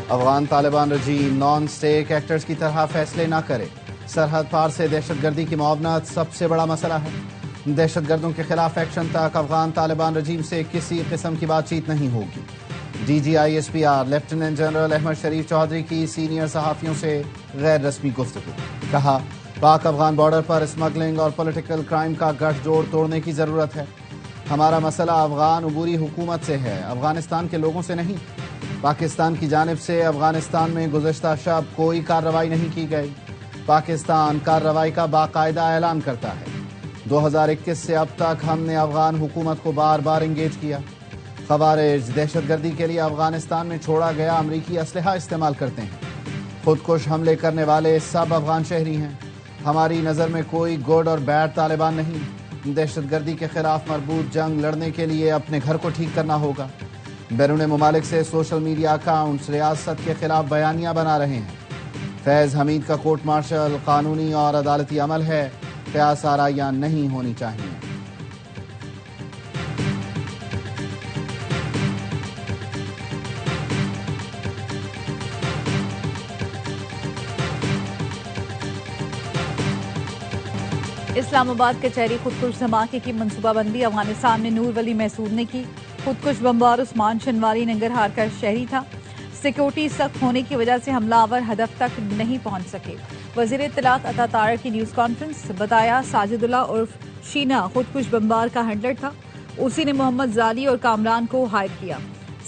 افغان طالبان رجیم naan stack actors کی طرح فیصلے نہ کرے، سرحد پار سے دہشت گردی کی معاونت سب سے بڑا مسئلہ ہے، دہشت گردوں کے خلاف ایکشن تک افغان طالبان رجیم سے کسی قسم کی بات چیت نہیں ہوگی۔ D G I S P R lieutenant general Ahmed Sharif Chaudhry کی سینئر صحافیوں سے غیر رسمی گفتگو، کہا پاک افغان بارڈر پر اسمگلنگ اور پولیٹیکل کرائم کا گٹھ جوڑ توڑنے کی ضرورت ہے، ہمارا مسئلہ افغان عبوری حکومت سے ہے، افغانستان کے لوگوں سے نہیں۔ پاکستان کی جانب سے افغانستان میں گزشتہ شب کوئی کارروائی نہیں کی گئی، پاکستان کارروائی کا باقاعدہ اعلان کرتا ہے۔ 2021 سے اب تک ہم نے افغان حکومت کو بار بار انگیج کیا۔ خوارج دہشت گردی کے لیے افغانستان میں چھوڑا گیا امریکی اسلحہ استعمال کرتے ہیں، خودکش حملے کرنے والے سب افغان شہری ہیں، ہماری نظر میں کوئی گڈ اور بیڈ طالبان نہیں۔ دہشت گردی کے خلاف مربوط جنگ لڑنے کے لیے اپنے گھر کو ٹھیک کرنا ہوگا۔ بیرون ممالک سے سوشل میڈیا اکاؤنٹس ریاست کے خلاف بیانیاں بنا رہے ہیں۔ فیض حمید کا کورٹ مارشل قانونی اور عدالتی عمل ہے، قیاس آرائیاں نہیں ہونی چاہیے۔ اسلام آباد کچہری خودکش دھماکے کی منصوبہ بندی افغانستان میں نور ولی محسود نے کی۔ خودکش بمبار عثمان شنواری ننگرہار کا شہری تھا، سیکیورٹی سخت ہونے کی وجہ سے حملہ آور ہدف تک نہیں پہنچ سکے۔ وزیر اطلاعات عطا طارق کی نیوز کانفرنس، بتایا ساجد اللہ عرف شینا خودکش بمبار کا ہینڈلر تھا، اسی نے محمد زالی اور کامران کو ہائر کیا۔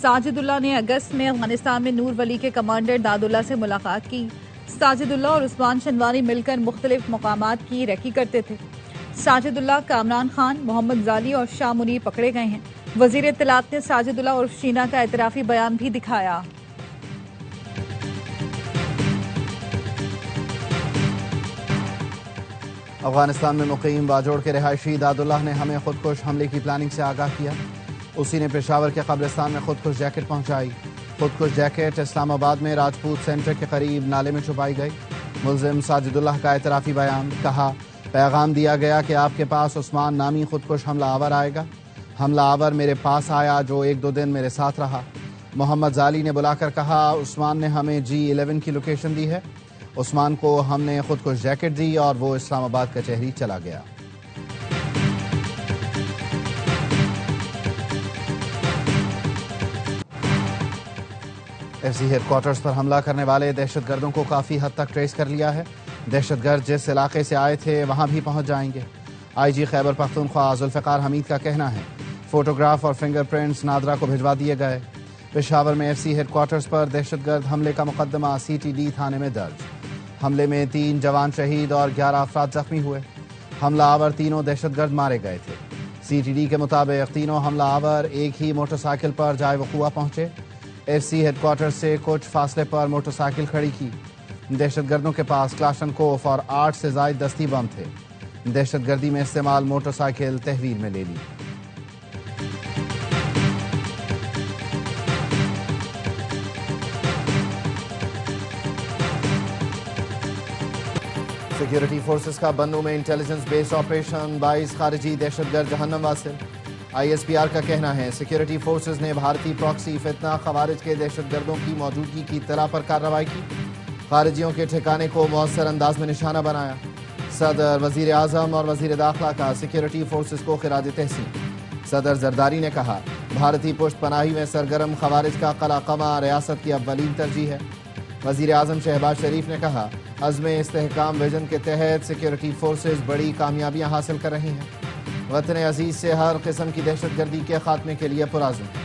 ساجد اللہ نے اگست میں افغانستان میں نور ولی کے کمانڈر داد اللہ سے ملاقات کی۔ ساجد اللہ اور عثمان شنواری مل کر مختلف مقامات کی ریکی کرتے تھے۔ ساجد اللہ، کامران خان، محمد زالی اور شاہ منیر پکڑے گئے ہیں۔ وزیر اطلاعات نے ساجد اللہ اور شینا کا اعترافی بیان بھی دکھایا۔ افغانستان میں مقیم باجوڑ کے رہائشی داد اللہ نے ہمیں خودکش حملے کی پلاننگ سے آگاہ کیا، اسی نے پشاور کے قبرستان میں خودکش جیکٹ پہنچائی۔ خودکش جیکٹ اسلام آباد میں راجپوت سینٹر کے قریب نالے میں چھپائی گئی۔ ملزم ساجد اللہ کا اعترافی بیان، کہا پیغام دیا گیا کہ آپ کے پاس عثمان نامی خودکش حملہ آور آئے گا، حملہ آور میرے پاس آیا جو 1-2 دن میرے ساتھ رہا۔ محمد زالی نے بلا کر کہا عثمان نے ہمیں G11 کی لوکیشن دی ہے، عثمان کو ہم نے خودکش جیکٹ دی اور وہ اسلام آباد کچہری چلا گیا۔ ایف سی ہیڈ کوارٹرز پر حملہ کرنے والے دہشت گردوں کو کافی حد تک ٹریس کر لیا ہے، دہشت گرد جس علاقے سے آئے تھے وہاں بھی پہنچ جائیں گے۔ آئی جی خیبر پختونخوا ذوالفقار حمید کا کہنا ہے فوٹوگراف اور فنگر پرنٹس نادرا کو بھجوا دیے گئے۔ پشاور میں ایف سی ہیڈ کوارٹرز پر دہشت گرد حملے کا مقدمہ CTD تھانے میں درج، حملے میں 3 جوان شہید اور 11 افراد زخمی ہوئے، حملہ آور تینوں دہشت گرد مارے گئے تھے۔ CTD کے مطابق تینوں حملہ آور ایک ہی موٹر سائیکل پر جائے وقوع پہنچے، ایف سی ہیڈ کوارٹر سے کچھ فاصلے پر موٹر سائیکل کھڑی کی۔ دہشت گردوں کے پاس کلاشنکوف اور 8 سے زائد دستی بم تھے، دہشت گردی میں استعمال موٹر سائیکل تحویل میں لے لی۔ سیکیورٹی فورسز کا بنو میں انٹیلیجنس بیس آپریشن 22 خارجی دہشت گرد جہنم واصل۔ ISPR کا کہنا ہے سیکیورٹی فورسز نے بھارتی پراکسی فتنہ خوارج کے دہشت گردوں کی موجودگی کی اطلاع پر کارروائی کی، خارجیوں کے ٹھکانے کو مؤثر انداز میں نشانہ بنایا۔ صدر، وزیر اعظم اور وزیر داخلہ کا سیکیورٹی فورسز کو خراج تحسین۔ صدر زرداری نے کہا بھارتی پشت پناہی میں سرگرم خوارج کا قلع قمع ریاست کی اولین ترجیح ہے۔ وزیر اعظم شہباز شریف نے کہا عزم استحکام ویژن کے تحت سیکیورٹی فورسز بڑی کامیابیاں حاصل کر رہی ہیں، وطن عزیز سے ہر قسم کی دہشت گردی کے خاتمے کے لیے پرعزم ہے۔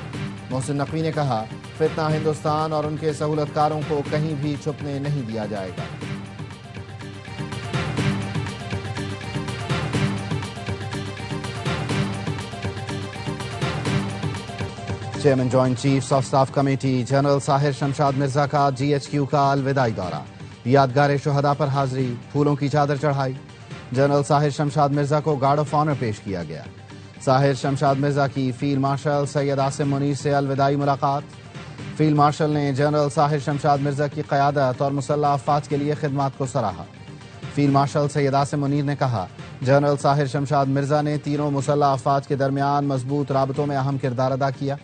محسن نقوی نے کہا فتنہ ہندوستان اور ان کے سہولت کاروں کو کہیں بھی چھپنے نہیں دیا جائے گا۔ Chairman joint chiefs of staff committee general Sahir Shamshad Mirza کا GHQ کا الوداعی دورہ، یادگار شہداء پر حاضری، پھولوں کی چادر چڑھائی۔ جنرل ساحر شمشاد مرزا کو گارڈ آف آنر پیش کیا گیا۔ ساحر شمشاد مرزا کی فیلڈ مارشل سید عاصم منیر سے الوداعی ملاقات۔ فیلڈ مارشل نے جنرل ساحر شمشاد مرزا کی قیادت اور مسلح افواج کے لیے خدمات کو سراہا۔ فیلڈ مارشل سید عاصم منیر نے کہا جنرل ساحر شمشاد مرزا نے تینوں مسلح افواج کے درمیان مضبوط رابطوں میں اہم کردار ادا کیا۔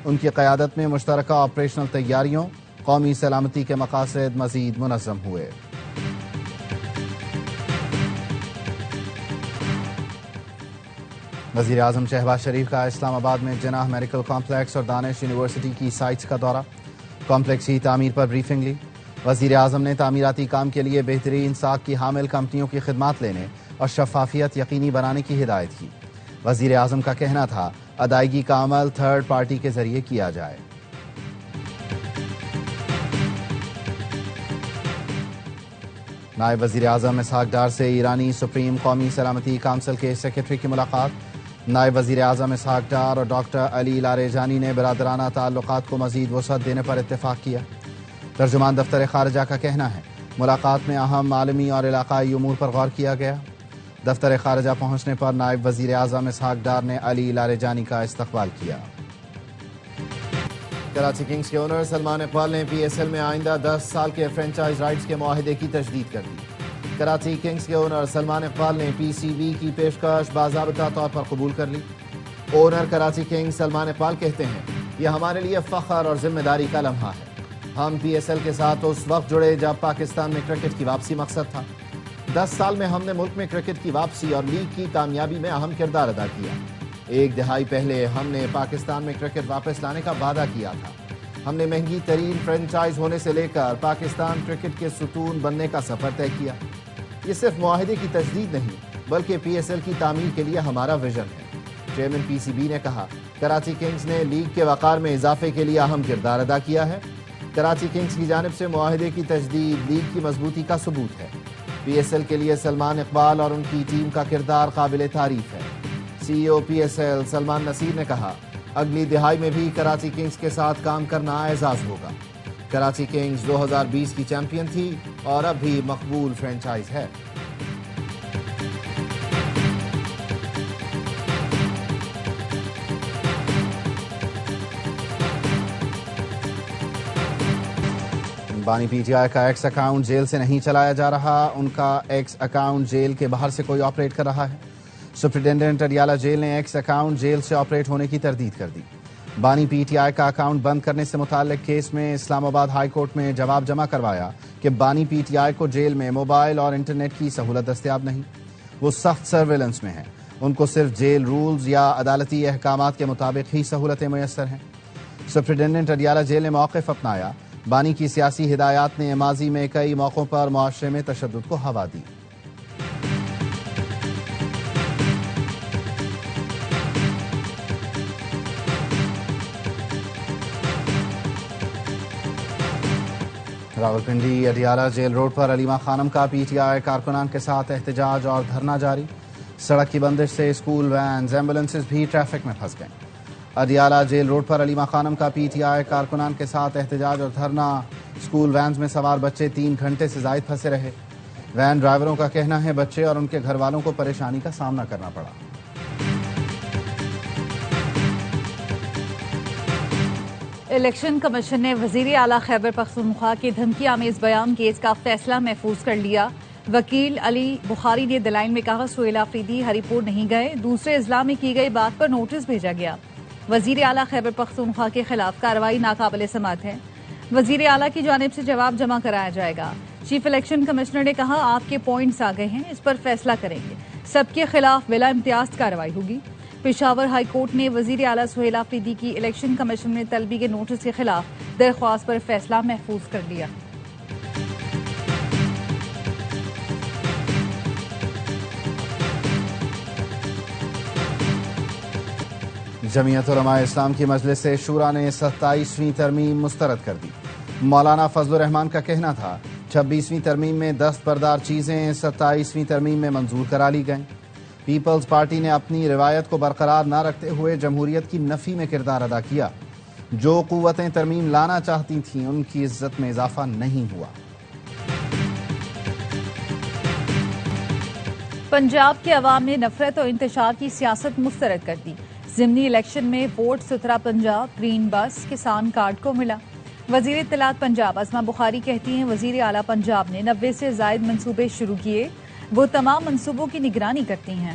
ان کی قیادت میں مشترکہ آپریشنل تیاریوں، قومی سلامتی کے مقاصد مزید منظم ہوئے۔ وزیر اعظم شہباز شریف کا اسلام آباد میں جناح میڈیکل کمپلیکس اور دانش یونیورسٹی کی سائٹس کا دورہ، کمپلیکس کی تعمیر پر بریفنگ لی۔ وزیر اعظم نے تعمیراتی کام کے لیے بہترین ساکھ کی حامل کمپنیوں کی خدمات لینے اور شفافیت یقینی بنانے کی ہدایت کی۔ وزیر اعظم کا کہنا تھا ادائیگی کا عمل تھرڈ پارٹی کے ذریعے کیا جائے۔ نائب وزیر اعظم اسحاق ڈار سے ایرانی سپریم قومی سلامتی کونسل کے سیکرٹری کی ملاقات۔ نائب وزیر اعظم اسحاق ڈار اور ڈاکٹر علی لاریجانی نے برادرانہ تعلقات کو مزید وسعت دینے پر اتفاق کیا۔ ترجمان دفتر خارجہ کا کہنا ہے ملاقات میں اہم عالمی اور علاقائی امور پر غور کیا گیا۔ دفتر خارجہ پہنچنے پر نائب وزیر اعظم اسحاق ڈار نے علی لاریجانی کا استقبال کیا۔ کراچی کنگز کے اونر سلمان اقبال نے پی ایس ایل میں آئندہ 10 سال کے فرنچائز رائٹس کے معاہدے کی تجدید کر دی۔ کراچی کنگز کے اونر سلمان اقبال نے پی سی بی کی پیشکش باضابطہ طور پر قبول کر لی۔ اونر کراچی کنگز سلمان اقبال کہتے ہیں یہ ہمارے لیے فخر اور ذمہ داری کا لمحہ ہے۔ ہم پی ایس ایل کے ساتھ اس وقت جڑے جب پاکستان میں کرکٹ کی واپسی مقصد تھا۔ 10 سال میں ہم نے ملک میں کرکٹ کی واپسی اور لیگ کی کامیابی میں اہم کردار ادا کیا۔ 1 دہائی پہلے ہم نے پاکستان میں کرکٹ واپس لانے کا وعدہ کیا تھا۔ ہم نے مہنگی ترین فرنچائز ہونے سے لے کر پاکستان کرکٹ کے ستون بننے کا سفر طے کیا۔ یہ صرف معاہدے کی تجدید نہیں بلکہ پی ایس ایل کی تعمیر کے لیے ہمارا ویژن ہے۔ چیئرمین پی سی بی نے کہا کراچی کنگز نے لیگ کے وقار میں اضافے کے لیے اہم کردار ادا کیا ہے۔ کراچی کنگز کی جانب سے معاہدے کی تجدید لیگ کی مضبوطی کا ثبوت ہے۔ پی ایس ایل کے لیے سلمان اقبال اور ان کی ٹیم کا کردار قابل تعریف ہے۔ C E O P S L Salman Naseer نے کہا اگلی دہائی میں بھی کراچی کنگز کے ساتھ کام کرنا اعزاز ہوگا۔ کراچی کنگز 2020 کی چیمپئن تھی اور اب بھی مقبول فرنچائز ہے۔ بانی پی ٹی آئی کا ایکس اکاؤنٹ جیل سے نہیں چلایا جا رہا، ان کا ایکس اکاؤنٹ جیل کے باہر سے کوئی آپریٹ کر رہا ہے۔ سپرنٹینڈنٹ اڈیالہ جیل نے ایکس اکاؤنٹ جیل سے آپریٹ ہونے کی تردید کر دی۔ بانی پی ٹی آئی کا اکاؤنٹ بند کرنے سے متعلق کیس میں اسلام آباد ہائی کورٹ میں جواب جمع کروایا کہ بانی پی ٹی آئی کو جیل میں موبائل اور انٹرنیٹ کی سہولت دستیاب نہیں، وہ سخت سرویلنس میں ہیں، ان کو صرف جیل رولز یا عدالتی احکامات کے مطابق ہی سہولتیں میسر ہیں۔ سپرنٹینڈنٹ اڈیالہ جیل نے موقف اپنایا، بانی کی سیاسی ہدایات نے ماضی میں کئی موقعوں پر معاشرے میں تشدد کو ہوا دی۔ راولپنڈی اڈیالہ جیل روڈ پر علیمہ خانم کا پی ٹی آئی کارکنان کے ساتھ احتجاج اور دھرنا جاری۔ سڑک کی بندش سے اسکول وینز ایمبولینسز بھی ٹریفک میں پھنس گئیں۔ اڈیالہ جیل روڈ پر علیمہ خانم کا پی ٹی آئی کارکنان کے ساتھ احتجاج اور دھرنا، اسکول وینز میں سوار بچے 3 گھنٹے سے زائد پھنسے رہے۔ وین ڈرائیوروں کا کہنا ہے بچے اور ان کے گھر والوں کو پریشانی کا سامنا کرنا پڑا۔ الیکشن کمیشن نے وزیر اعلیٰ خیبر پختونخوا کے دھمکی آمیز بیان کیس کا فیصلہ محفوظ کر لیا۔ وکیل علی بخاری نے دلائل میں کہا سہیل آفریدی ہری پور نہیں گئے، دوسرے اضلاع میں کی گئی بات پر نوٹس بھیجا گیا۔ وزیر اعلیٰ خیبر پختونخوا کے خلاف کارروائی ناقابل سماعت ہے، وزیر اعلیٰ کی جانب سے جواب جمع کرایا جائے گا۔ چیف الیکشن کمشنر نے کہا آپ کے پوائنٹس آ گئے ہیں، اس پر فیصلہ کریں گے، سب کے خلاف بلا امتیاز کارروائی ہوگی۔ پشاور ہائی کورٹ نے وزیر اعلیٰ سہیل آفریدی کی الیکشن کمیشن میں طلبی کے نوٹس کے خلاف درخواست پر فیصلہ محفوظ کر لیا۔ جمعیت علماء اسلام کی مجلس شورا نے 27ویں ترمیم مسترد کر دی۔ مولانا فضل الرحمان کا کہنا تھا 26ویں ترمیم میں دستبردار چیزیں 27ویں ترمیم میں منظور کرا لی گئیں۔ پیپلز پارٹی نے اپنی روایت کو برقرار نہ رکھتے ہوئے جمہوریت کی نفی میں کردار ادا کیا۔ جو قوتیں ترمیم لانا چاہتی تھیں ان کی عزت میں اضافہ نہیں ہوا۔ پنجاب کے عوام نے نفرت اور انتشار کی سیاست مسترد کر دی۔ ضمنی الیکشن میں ووٹ ستھرا پنجاب گرین بس کسان کارڈ کو ملا۔ وزیر اطلاعات پنجاب عظمہ بخاری کہتی ہیں وزیر اعلیٰ پنجاب نے 90 سے زائد منصوبے شروع کیے، وہ تمام منصوبوں کی نگرانی کرتی ہیں۔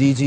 DG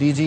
DG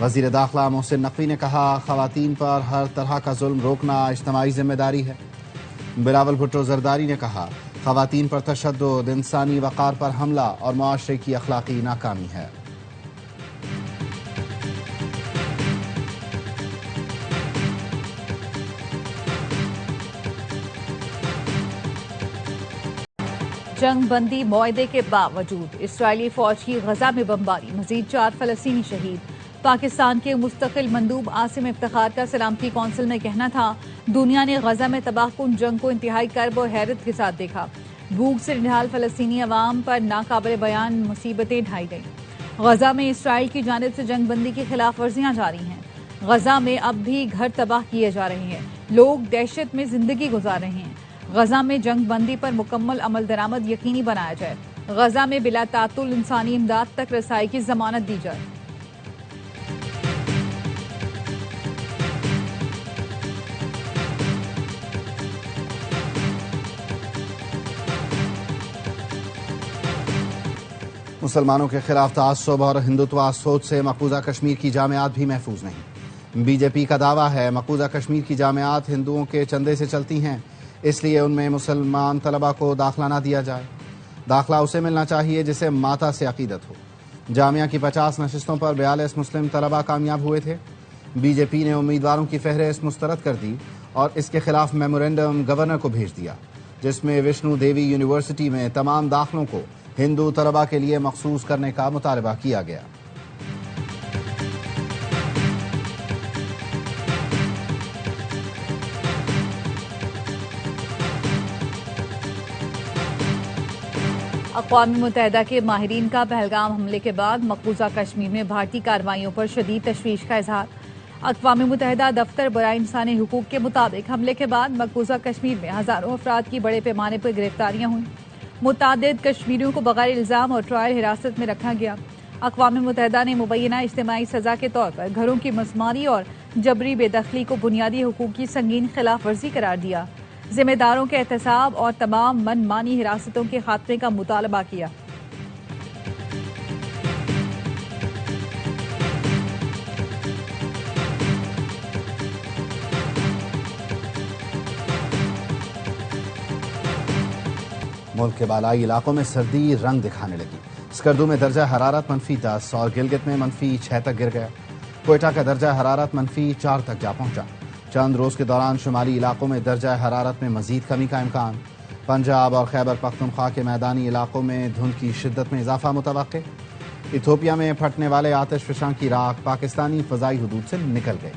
وزیر داخلہ محسن نقوی نے کہا خواتین پر ہر طرح کا ظلم روکنا اجتماعی ذمہ داری ہے۔ بلاول بھٹو زرداری نے کہا خواتین پر تشدد انسانی وقار پر حملہ اور معاشرے کی اخلاقی ناکامی ہے۔ جنگ بندی معاہدے کے باوجود اسرائیلی فوج کی غزہ میں بمباری، مزید 4 فلسطینی شہید۔ پاکستان کے مستقل مندوب عاصم افتخار کا سلامتی کونسل میں کہنا تھا دنیا نے غزہ میں تباہ کن جنگ کو انتہائی کرب اور حیرت کے ساتھ دیکھا۔ بھوک سے نڈھال فلسطینی عوام پر ناقابل بیان مصیبتیں ڈھائی گئیں۔ غزہ میں اسرائیل کی جانب سے جنگ بندی کی خلاف ورزیاں جاری ہیں۔ غزہ میں اب بھی گھر تباہ کیے جا رہے ہیں، لوگ دہشت میں زندگی گزار رہے ہیں۔ غزہ میں جنگ بندی پر مکمل عمل درآمد یقینی بنایا جائے۔ غزہ میں بلا تعطل انسانی امداد تک رسائی کی ضمانت دی جائے۔ مسلمانوں کے خلاف تعصب اور ہندوتوا سوچ سے مقبوضہ کشمیر کی جامعات بھی محفوظ نہیں۔ بی جے پی کا دعویٰ ہے مقبوضہ کشمیر کی جامعات ہندوؤں کے چندے سے چلتی ہیں، اس لیے ان میں مسلمان طلبہ کو داخلہ نہ دیا جائے۔ داخلہ اسے ملنا چاہیے جسے ماتا سے عقیدت ہو۔ جامعہ کی 50 نشستوں پر 42 مسلم طلبہ کامیاب ہوئے تھے۔ بی جے پی نے امیدواروں کی فہرست مسترد کر دی اور اس کے خلاف میمورنڈم گورنر کو بھیج دیا، جس میں وشنو دیوی یونیورسٹی میں تمام داخلوں کو ہندو طلبہ کے لیے مخصوص کرنے کا مطالبہ کیا گیا۔ اقوام متحدہ کے ماہرین کا پہلگام حملے کے بعد مقبوضہ کشمیر میں بھارتی کارروائیوں پر شدید تشویش کا اظہار۔ اقوام متحدہ دفتر برائے انسانی حقوق کے مطابق حملے کے بعد مقبوضہ کشمیر میں ہزاروں افراد کی بڑے پیمانے پر گرفتاریاں ہوئیں۔ متعدد کشمیریوں کو بغیر الزام اور ٹرائل حراست میں رکھا گیا۔ اقوام متحدہ نے مبینہ اجتماعی سزا کے طور پر گھروں کی مسماری اور جبری بے دخلی کو بنیادی حقوق کی سنگین خلاف ورزی قرار دیا۔ ذمہ داروں کے احتساب اور تمام من مانی حراستوں کے خاتمے کا مطالبہ کیا۔ ملک کے بالائی علاقوں میں سردی رنگ دکھانے لگی۔ اسکردو میں درجہ حرارت -10 اور گلگت میں -6 تک گر گیا۔ کوئٹہ کا درجہ حرارت -4 تک جا پہنچا۔ چند روز کے دوران شمالی علاقوں میں درجہ حرارت میں مزید کمی کا امکان۔ پنجاب اور خیبر پختونخوا کے میدانی علاقوں میں دھند کی شدت میں اضافہ متوقع۔ ایتھوپیا میں پھٹنے والے آتش فشاں کی راکھ پاکستانی فضائی حدود سے نکل گئی۔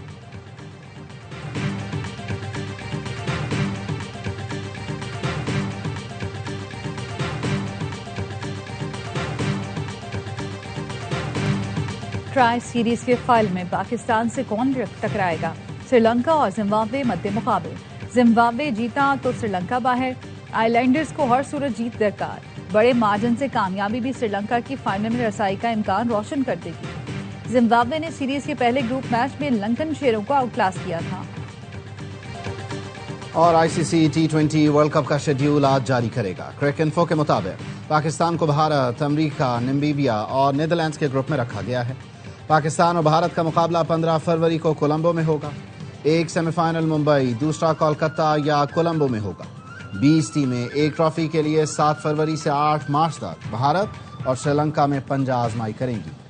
ٹرائی سیریز کے فائل میں پاکستان سے کون ٹکرائے گا؟ سری لنکا اور زمبابوے مد مقابل۔ زمبابوے جیتا تو سری لنکا باہر۔ آئی لینڈرز کو ہر صورت جیت درکار۔ بڑے مارجن سے کامیابی بھی سری لنکا کی فائنل میں رسائی کا امکان روشن کر دے گی۔ زمبابوے نے سیریز کے پہلے گروپ میچ میں لنکن شیروں کو آؤٹ کلاس کیا تھا۔ اور آئی سی سی T20 ورلڈ کپ کا شیڈیول آج جاری کرے گا۔ کریک انفو کے مطابق پاکستان کو بھارت، امریکہ، نمیبیا اور نیدرلینڈز کے گروپ میں رکھا گیا ہے۔ پاکستان اور بھارت کا مقابلہ 15 فروری کو کولمبو میں ہوگا۔ ایک سیمی فائنل ممبئی، دوسرا کولکتہ یا کولمبو میں ہوگا۔ 20 ٹیمیں ایک ٹرافی کے لیے 7 فروری سے 8 مارچ تک بھارت اور سری لنکا میں پنجہ آزمائی کریں گی۔